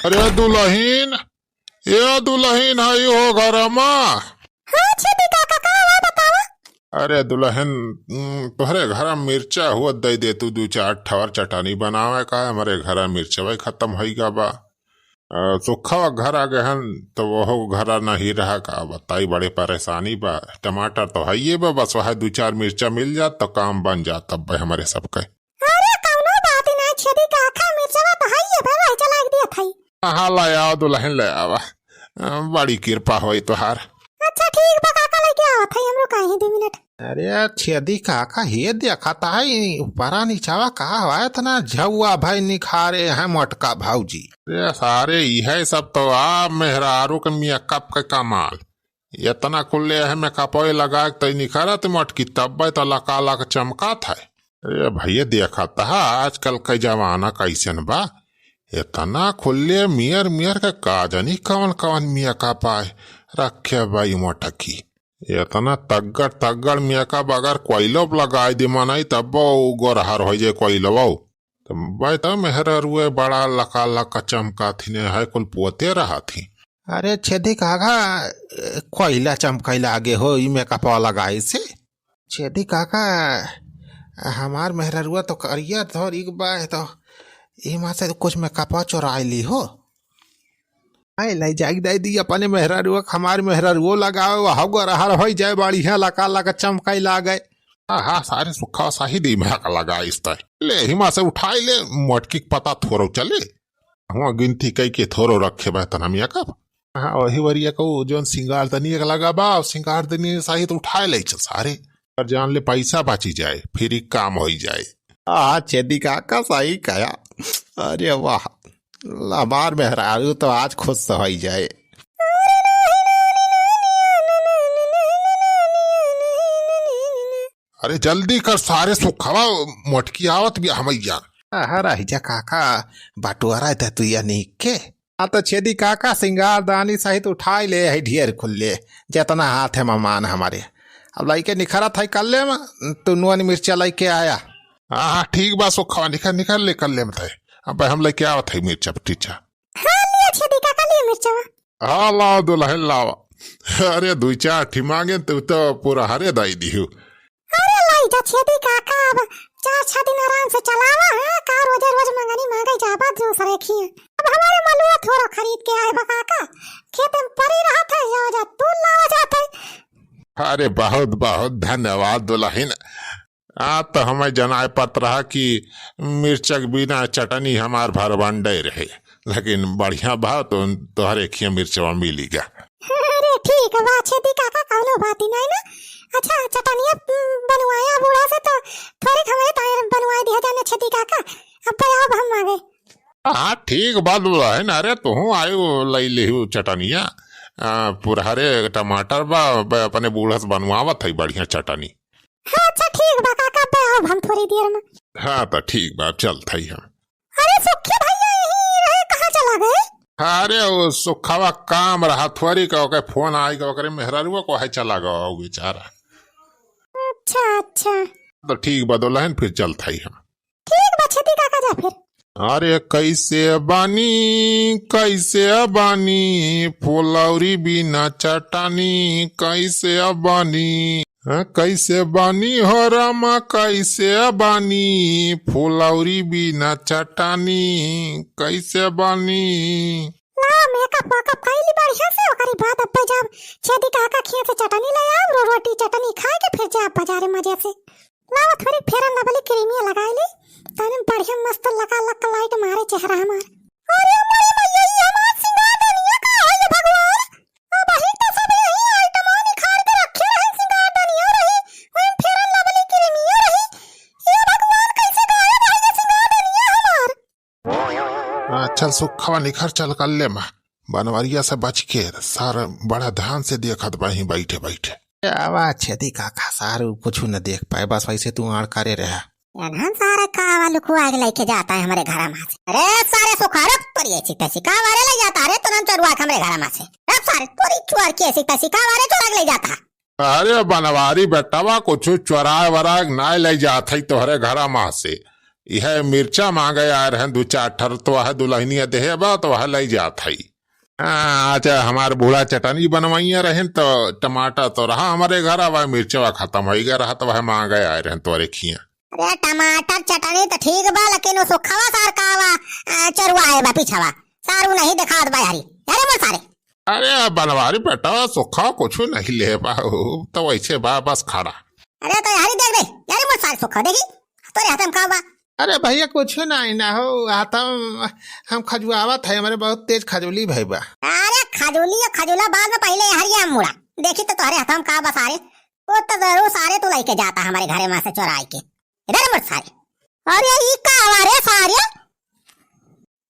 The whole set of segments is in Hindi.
अरे दुल्हीन, ये दुल्हीन है हो घर में। हाँ छेदी काका का हुआ बतावा। अरे दुल्हन, तुम्हारे घर मिर्चा हुआ दे दे तू दू चार ठवर चटानी बनावे का है। हमारे घर मिर्चवा खत्म हो गया बा। सुखा घर आ गए हन तो वो घर नहीं रहा का बताई, बड़े परेशानी बा। टमाटर तो है ये बा, बस वह दू चार मिर्चा मिल जात तो काम बन जात तब भाई हमारे सबके। अरे कौनो बात नहीं छेदी काका, मिर्चवा तो है ये भाई चला दिया थई। हाँ ले आओ दुल्हन ले आवा, बड़ी कृपा होई तुहार। अच्छा ठीक बा काका लेके आओ थई, हमरो काहे 2 मिनट। अरे छेदी काका ये देखता है ऊपरा नीचावा का हुआ इतना झुआ भाई निखारे हैं मोटका भाऊजी। अरे सारे यह सब तो आ मेहरारू के मेकअप के कमाल। इतना खुले है मेकअप लगा तो निखरत मोटकी तब तो लका लक चमका था। अरे भैया देखा था आजकल के जमाना कैसन बा। इतना खुले मियर मियर के काजनी कवन कवन मेकअप आए रखे भाई मोटकी। इतना तगड़ तगड़ मेकअप अगर कोयलो लगाई दे मनाई तब गोरहर हो जाए कोयलो तो भाई तो मेहरारू बड़ा लका लका चमका थी ने है कुल पोते रहा थी। अरे छेदी काका कोयला चमकैला आगे हो मेकअप लगाई से। छेदी काका हमार मेहरारुआ तो करिया थोर एक बार तो इमा से कुछ मेकअप चोराई ली हो। आई लाई जाग दे दी अपने मेहरारुआ, हमारे मेहरारुओ लगाओ हर हो जाए बड़ी है लका लका चमकाई ला गए। हाँ सारे सुखा साही दी महक लगा इस तरह ले हिमा से उठाई ले मोटकी पता थोरो चले। हुआ गिनती कई के थोरो रखे बहतना मेकअप। हाँ वही वरिया को जो सिंगार दनी लगा बा, सिंगार दनी सही तो उठाए ले चल सारे पर जान ले पैसा बची जाए फिर ही काम हो जाए। हाँ छेदी काका सही कहा। अरे वाह हमार मेहरारू तो आज खुश हो जाए। अरे जल्दी कर सारे सुखवा मोटकी आवत भी हम जा काका बटुआरा दे तू या नहीं के। हाँ तो छेदी काका सिंगार दानी सहित उठाई ले है ढेर खुले जितना हाथ है मेहमान हमारे। अब लाइके निखरा था कल ले तू नुआनी मिर्चा लेके आया। हाँ ठीक बा सुखवा निकल निकल ले कर ले मत। अब हम लेके आवत है मिर्चा टीचा। हाँ लिया छेदी काका लिया मिर्चा। हाँ लाओ दुल्हन लाओ। अरे 2-4 ठी मांगे तो पूरा हरे दाई दी। अरे लाई जा छेदी काका, अब 4-6 दिन आराम से चलावा है का। रोज रोज मंगनी मांगे जाबा जो सरेखी है। अब हमारे मलुआ थोड़ा खरीद के आए बा काका, खेत में पड़ी रहा था जा तू लावा जाते। अरे बहुत बहुत धन्यवाद दुल्हन। तो हमें जनाए पत रहा कि मिर्चक बिना चटनी हमार भर बंडे रहे, लेकिन बढ़िया भाव तो तोहरे खिया मिर्चवा मिलेगा। अरे ठीक बा छेदी काका कौनो बात नहीं ना। अच्छा चटनिया बनवाया बूढ़ा से तो थोड़ी हमें तार बनवा दिया जाने छेदी काका। अब हम आ गए। हाँ ठीक बात दुल्हन। अरे तू आयो लई ले चटनिया पुरहरे टमाटर बा अपने बूढ़ा से बनवावत है बढ़िया चटनी। हाँ अच्छा ठीक बा काका, अब हम थोड़ी देर में। हाँ तो ठीक बा चल थई हम। अरे सुखी भैया यही रहे कहाँ चला गए? अरे वो सुखवा काम रहा थोड़ी का ओके फोन आएगा ओकरे मेहरारुआ को है चला गया बेचारा। अच्छा अच्छा तो ठीक बा दुल्हन फिर चल थई हम। ठीक बा छेदी काका जा फिर। अरे कैसे बानी फुलौरी बिना चटानी कैसे बानी। कैसे बानी हो रामा कैसे बानी फुलौरी बिना चटानी कैसे बानी। ना मेकअप वेकअप कैली बढ़िया से ओकरी बाद अब जब छेदी काका खिया से चटनी ले आव रोटी चटनी खाए के फिर जा बाजारे मजे से लावा थोड़ी फेरन लबली क्रीमिया लगाई ली तने बढ़िया मस्त लगा लक लाइट मारे चेहरा हमार। अरे हमारी मैया ये हमार सिंगार दनिया का है ये भगवान। अब ही तो सब यही आइटम निखार के रखे रहे सिंगार दनिया रही वहीं फेरन लबली क्रीमिया रही। ये भगवान कैसे गायब है ये सिंगार दनिया हमार। चल सुखवा निखर चल कर ले माँ बनवरिया से बच के सारा बड़ा ध्यान से देखत बाही बैठे बैठे। आवाज छेदी काका सारू कुछ न देख पाए, बस वैसे तू आड़ करे रहा। हम सारे कावा लुकुआ के लेके जाता है हमारे घर में से। अरे सारे सुखारो तोरी ऐसी तैसी कावारे ले जाता है तो हम चोरवा के हमारे घर में से। अब सारे तोरी चोर के ऐसी तैसी कावारे चोरा के ले जाता। अरे बनवारी बेटावा कुछ चोराए वराग ना ले जात है तोहरे घर में से। यह मिर्चा मांगे आ रहे 2-4 ठर तो वह दुल्हनिया देहे बा तो वह ले जात है। अच्छा हमार बूढ़ा चटनी बनवाइया रहे तो टमाटर तो रहा हमारे घर, अब मिर्चवा खत्म हो गया रहा तो वह मांगे आए रहे तो रेखिया। अरे टमाटर चटनी तो ठीक बा, लेकिन वो सुखावा सार का चरुआ है बा पीछवा सारू नहीं दिखात बा यारी यारे बोल सारे। अरे बनवारी बेटा सुखा कुछ नहीं ले बा तो वैसे बा बस खड़ा। अरे तो यारी देख दे यारे बोल सारे सुखा देखी तोरे हाथ में का बा। अरे भैया कुछ नहीं ना हो आता हम खजुआवत है, हमारे बहुत तेज खजूली भाई बा। अरे खजूली और खजूला बाद में पहले हरिया मुड़ा देखी तो तुम्हारे हाथ में का बा सारे। वो तो जरूर सारे तू लेके जाता हमारे घरे में से चुराई के इधर मत सारे। अरे ये का हमारे सारे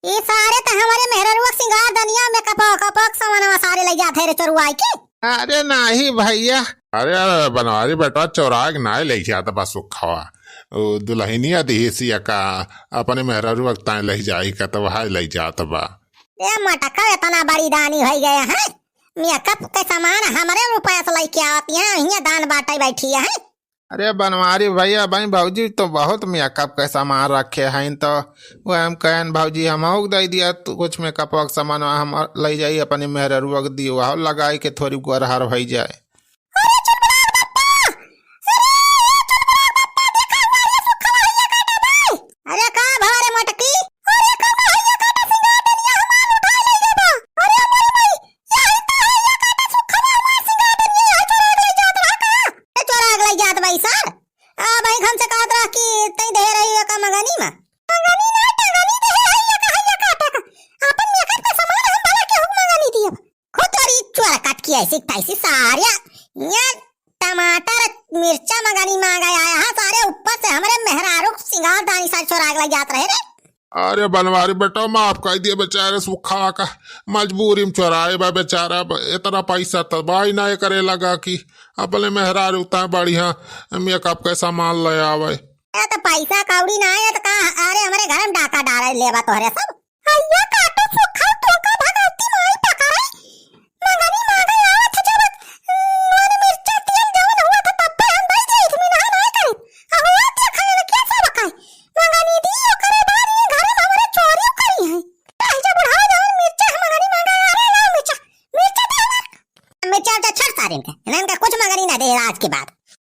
ये सारे तो हमारे मेहररुआ सिंगार दनिया में कपक सामान सारे ले जाते रे चुराई के। अरे नहीं भैया। अरे बनवारी बेटा चौराग ना ले जाता बस सुखावा दुल्हनिया देसी का अपने मेहरारू वक्त ले जाई का तो वह ले जात बा। ये मटका इतना बड़ी दानी हो गया है, मेकअप के सामान हमारे रुपया से लेके आती है, यहाँ दान बांटे बैठी है। अरे बनवारी भैया भाई भाजी तो बहुत मेकअप का सामान रखे हैं तो वह हम कहन भाजी हम दे दिया तो कुछ मेकअप का सामान हम ले जाई अपने मेहरारू दी वह लगाई के थोड़ी गुरहार हो जाए। टमाटर मिर्चा मंगानी मांगा आया है सारे ऊपर से हमारे मेहरारू सिंगार दानी सारे चुराग लग जात रहे रे। अरे बनवारी बेटा माफ कर दिए बेचारे सुखा का मजबूरी में चुराए बा बेचारा इतना पैसा तो बाई ना करे लगा कि अपने मेहरारू उतना बढ़िया मेकअप का सामान ले आवे। तो पैसा कौड़ी ना है तो का अरे हमारे घर में डाका डाले लेबा तोहरे सब। हैया काटो सुखा तो का भगवती माई पकड़े मंगानी मांगा आवत जब नोन मिर्चा तेल जवन हुआ था तब पे हम भाई जे इसमें ना करे अब हुआ क्या खाने कैसे बकाई मंगानी दी ओकरे बाद ये घर में हमारे चोरी करी है। काहे जब बुढ़ाओ जवन मिर्चा मंगानी मांगा अरे ना मिर्चा मिर्चा दे मिर्चा तो छड़ सारे इनका कुछ मंगानी ना दे आज के बाद।